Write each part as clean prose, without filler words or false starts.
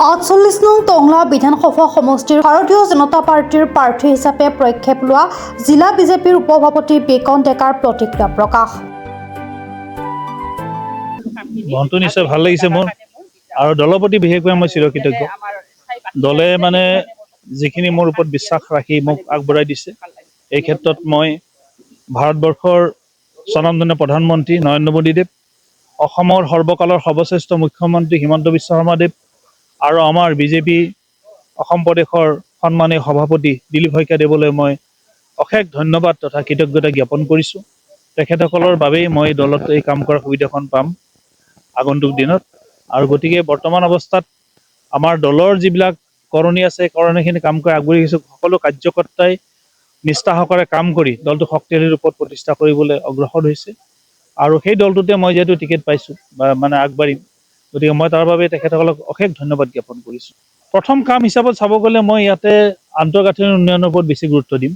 48 নং টংলা বিধানসভা সমষ্টিৰ ভাৰতীয় জনতা পাৰ্টিৰ প্ৰাৰ্থী হিচাপে প্ৰক্ষেপ লোৱা জিলা বিজেপিৰ উপসভাপতি বিকন ডেকাৰ প্ৰতিক্ৰিয়া প্ৰকাশ। মনটো নিশ্চয় ভাল লাগিছে মোৰ আৰু দলৰ প্ৰতি বিশেষভাৱে মই চিৰকৃতজ্ঞ। দলে মানে যিখিনি মোৰ ওপৰত বিশ্বাস ৰাখি মোক আগবঢ়াই দিছে, এই ক্ষেত্ৰত মই ভাৰতবৰ্ষৰ স্বনামধন্য প্ৰধানমন্ত্ৰী নৰেন্দ্ৰ মোদীদেৱ, অসমৰ সৰ্বকালৰ সৰ্বশ্ৰেষ্ঠ মুখ্যমন্ত্ৰী হিমন্ত বিশ্ব শৰ্মাদেৱ আৰু আমাৰ বিজেপি অসম প্ৰদেশৰ সন্মানীয় সভাপতি দিলীপ শইকীয়াদেৱলৈ মই অশেষ ধন্যবাদ তথা কৃতজ্ঞতা জ্ঞাপন কৰিছোঁ। তেখেতসকলৰ বাবেই মই দলত এই কাম কৰাৰ সুবিধাখন পাম আগন্তুক দিনত। আৰু গতিকে বৰ্তমান অৱস্থাত আমাৰ দলৰ যিবিলাক কৰণী আছে, কৰণীখিনি কাম কৰি আগবাঢ়ি গৈছোঁ। সকলো কাৰ্যকৰ্তাই নিষ্ঠাসহকাৰে কাম কৰি দলটো শক্তিশালী ৰূপত প্ৰতিষ্ঠা কৰিবলৈ অগ্ৰসৰ হৈছে আৰু সেই দলটোতে মই যিহেতু টিকেট পাইছোঁ বা মানে আগবাঢ়িম, গতিকে মই তাৰ বাবে তেখেতসকলক অশেষ ধন্যবাদ জ্ঞাপন কৰিছোঁ। প্ৰথম কাম হিচাপত চাব গ'লে মই ইয়াতে আন্তঃগাঁথনি উন্নয়নৰ ওপৰত বেছি গুৰুত্ব দিম।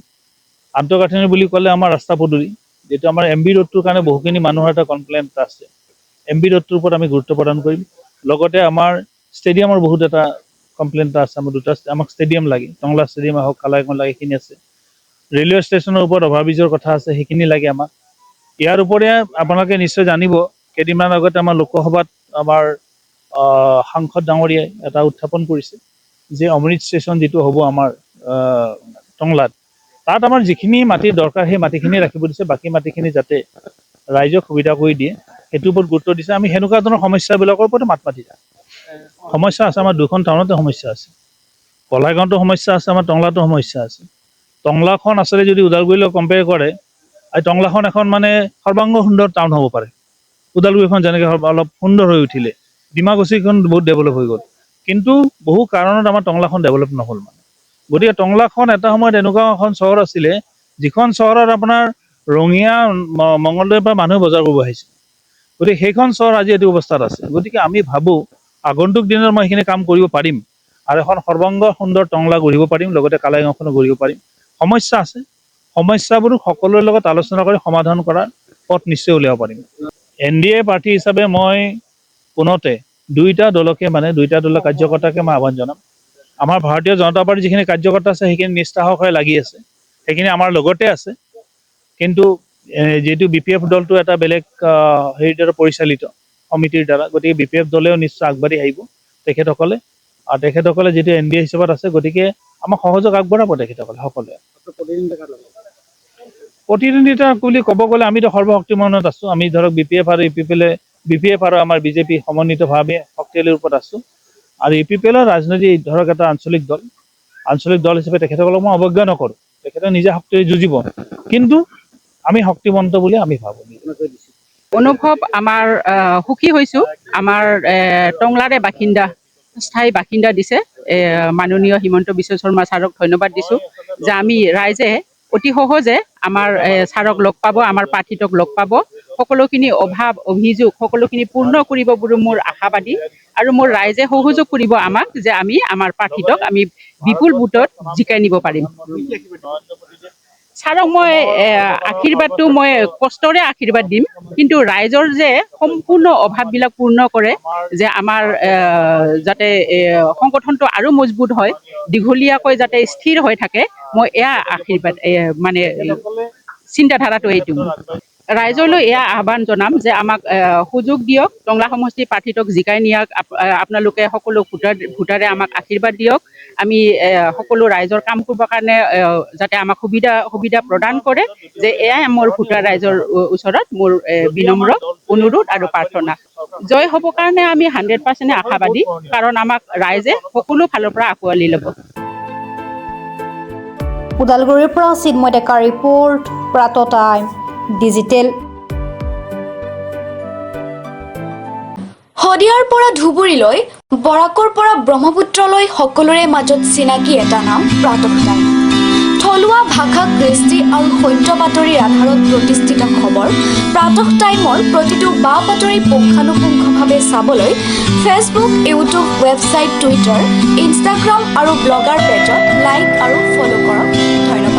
আন্তঃগাঁথনি বুলি ক'লে আমাৰ ৰাস্তা পদূলি, যিটো আমাৰ MB ৰোডটোৰ কাৰণে বহুখিনি মানুহৰ এটা কমপ্লেইন আছে, MB ৰোডটোৰ ওপৰত আমি গুৰুত্ব প্ৰদান কৰিম। লগতে আমাৰ ষ্টেডিয়ামৰ বহুত এটা কমপ্লেইন এটা আছে, আমাৰ দুটা আমাক ষ্টেডিয়াম লাগে, টংলা ষ্টেডিয়াম হওক, কালাইগঞ্জ লাগে, সেইখিনি আছে। ৰেলৱে ষ্টেচনৰ ওপৰত অভাৰব্ৰিজৰ কথা আছে, সেইখিনি লাগে আমাক। ইয়াৰ উপৰি আপোনালোকে নিশ্চয় জানিব, কেইদিনমান আগতে আমাৰ লোকসভাত আমাৰ সাংসদ ডাঙৰীয়াই এটা উত্থাপন কৰিছে যে অমৃত ষ্টেচন যিটো হ'ব আমাৰ টংলাত, তাত আমাৰ যিখিনি মাটিৰ দৰকাৰ সেই মাটিখিনি ৰাখিব দিছে, বাকী মাটিখিনি যাতে ৰাইজক সুবিধা কৰি দিয়ে সেইটোৰ ওপৰত গুৰুত্ব দিছে। আমি সেনেকুৱা ধৰণৰ সমস্যাবিলাকৰ ওপৰত মাত মাতি যাম। সমস্যা আছে, আমাৰ দুখন টাউনতে সমস্যা আছে, কলাইগাঁৱতো সমস্যা আছে, আমাৰ টংলাতো সমস্যা আছে। টংলাখন আচলতে যদি ওদালগুৰিৰ লগত কম্পেয়াৰ কৰে, এই টংলাখন এখন মানে সৰ্বাংগ সুন্দৰ টাউন হ'ব পাৰে। ওদালগুৰিখন যেনেকৈ অলপ সুন্দৰ হৈ উঠিলে, ডিমাকুছিখন বহুত ডেভেলপ হৈ গ'ল, কিন্তু বহু কাৰণত আমাৰ টংলাখন ডেভেলপ নহ'ল মানে। গতিকে টংলাখন এটা সময়ত এনেকুৱা এখন চহৰ আছিলে, যিখন চহৰত আপোনাৰ ৰঙিয়া মঙলদৈৰ পৰা মানুহে বজাৰ কৰিব আহিছিল। গতিকে সেইখন চহৰ আজি এইটো অৱস্থাত আছে। গতিকে আমি ভাবোঁ আগন্তুক দিনত মই সেইখিনি কাম কৰিব পাৰিম আৰু এখন সৰ্বাংগ সুন্দৰ টংলা গঢ়িব পাৰিম, লগতে কালাইগাঁওখনো গঢ়িব পাৰিম। সমস্যা আছে, সমস্যাবোৰ সকলোৰে লগত আলোচনা কৰি সমাধান কৰাৰ পথ নিশ্চয় উলিয়াব পাৰিম। NDA প্ৰাৰ্থী হিচাপে মই পুনতে দুইটা দলৰ কাৰ্যকৰ্তাকে মই আহ্বান জনাম। আমাৰ ভাৰতীয় জনতা পাৰ্টিৰ যিখিনি কাৰ্যকৰ্তা আছে সেইখিনি নিষ্ঠাসহকাৰে লাগি আছে, সেইখিনি আমাৰ লগতে আছে। কিন্তু যিহেতু BPF দলটো এটা বেলেগ হেৰিৰ দ্বাৰা পৰিচালিত সমিতিৰ দ্বাৰা, গতিকে BPF দলেও নিশ্চয় আগবাঢ়ি আহিব তেখেতসকলে, আৰু তেখেতসকলে যিটো NDA হিচাপত আছে, গতিকে আমাক সহযোগ আগবঢ়াব তেখেতসকলে সকলোৱে। প্ৰতিদ্বন্দ্বিতা বুলি ক'ব গ'লে আমিতো সৰ্বশক্তিমানত আছোঁ। আমি ধৰক BPF আৰু BPF আৰু আমাৰ বিজেপি সমন্বিতভাৱে শক্তিশালী ৰূপত আছোঁ। আৰু UPPLৰ ৰাজনীতি ধৰক এটা আঞ্চলিক দল হিচাপে তেখেতসকলক মই অৱজ্ঞা নকৰোঁ, তেখেতে নিজে শক্তিৰে যুঁজিব, কিন্তু আমি শক্তিমন্ত বুলি আমি ভাবোঁ। অনুভৱ আমাৰ সুখী হৈছোঁ। আমাৰ টংলাৰে স্থায়ী বাসিন্দা দিছে মাননীয় হিমন্ত বিশ্ব শৰ্মা ছাৰক ধন্যবাদ দিছোঁ যে আমি ৰাইজে অতি সহজে আমাৰ ছাৰক লগ পাব, আমাৰ প্ৰাৰ্থীটোক লগ পাব, সকলোখিনি অভাৱ অভিযোগ সকলোখিনি পূৰ্ণ কৰিব বুলি মোৰ আশাবাদী। আৰু মোৰ ৰাইজে সহযোগ কৰিব আমাক যে আমি আমাৰ প্ৰাৰ্থীটোক আমি বিপুল ভোটত জিকাই নিব পাৰিম। ছাৰক মই আশীৰ্বাদটো মই কষ্টৰে আশীৰ্বাদ দিম, কিন্তু ৰাইজৰ যে সম্পূৰ্ণ অভাৱবিলাক পূৰ্ণ কৰে, যে আমাৰ যাতে সংগঠনটো আৰু মজবুত হয়, দীঘলীয়াকৈ যাতে স্থিৰ হৈ থাকে, মই এয়া আশীৰ্বাদ মানে চিন্তাধাৰাটো এইটো। ৰাইজলৈ এয়া আহ্বান জনাম যে আমাক সুযোগ দিয়ক, টংলা সমষ্টিৰ প্ৰাৰ্থীটোক জিকাই নিয়াক আপোনালোকে সকলো ভোটাৰে আমাক আশীৰ্বাদ দিয়ক। আমি সকলো ৰাইজৰ কাম কৰিবৰ কাৰণে যাতে আমাক সুবিধা প্ৰদান কৰে, যে এয়াই মোৰ ভোটাৰ ৰাইজৰ ওচৰত মোৰ বিনম্ৰ অনুৰোধ আৰু প্ৰাৰ্থনা। জয় হ'বৰ কাৰণে আমি 100% আশাবাদী, কাৰণ আমাক ৰাইজে সকলো ফালৰ পৰা আঁকোৱালি ল'ব। ওদালগুৰিৰ পৰা চিন্ময় ডেকাৰ ৰিপৰ্ট, প্ৰাত টাইম ডিজিটেল। শদিয়াৰ পৰা ধুবুৰীলৈ, বৰাকৰ পৰা ব্ৰহ্মপুত্ৰলৈ সকলোৰে মাজত চিনাকি এটা নাম প্ৰাতঃ টাইম। থলুৱা ভাষা, কৃষ্টি আৰু সত্য বাতৰিৰ আধাৰত প্ৰতিষ্ঠিত খবৰ প্ৰাতঃ টাইমৰ প্ৰতিটো বা বাতৰি পুংখানুপুংখভাৱে চাবলৈ Facebook, YouTube, website, Twitter, Instagram আৰু ব্লগাৰ পেজত লাইক আৰু ফ'ল' কৰক। ধন্যবাদ।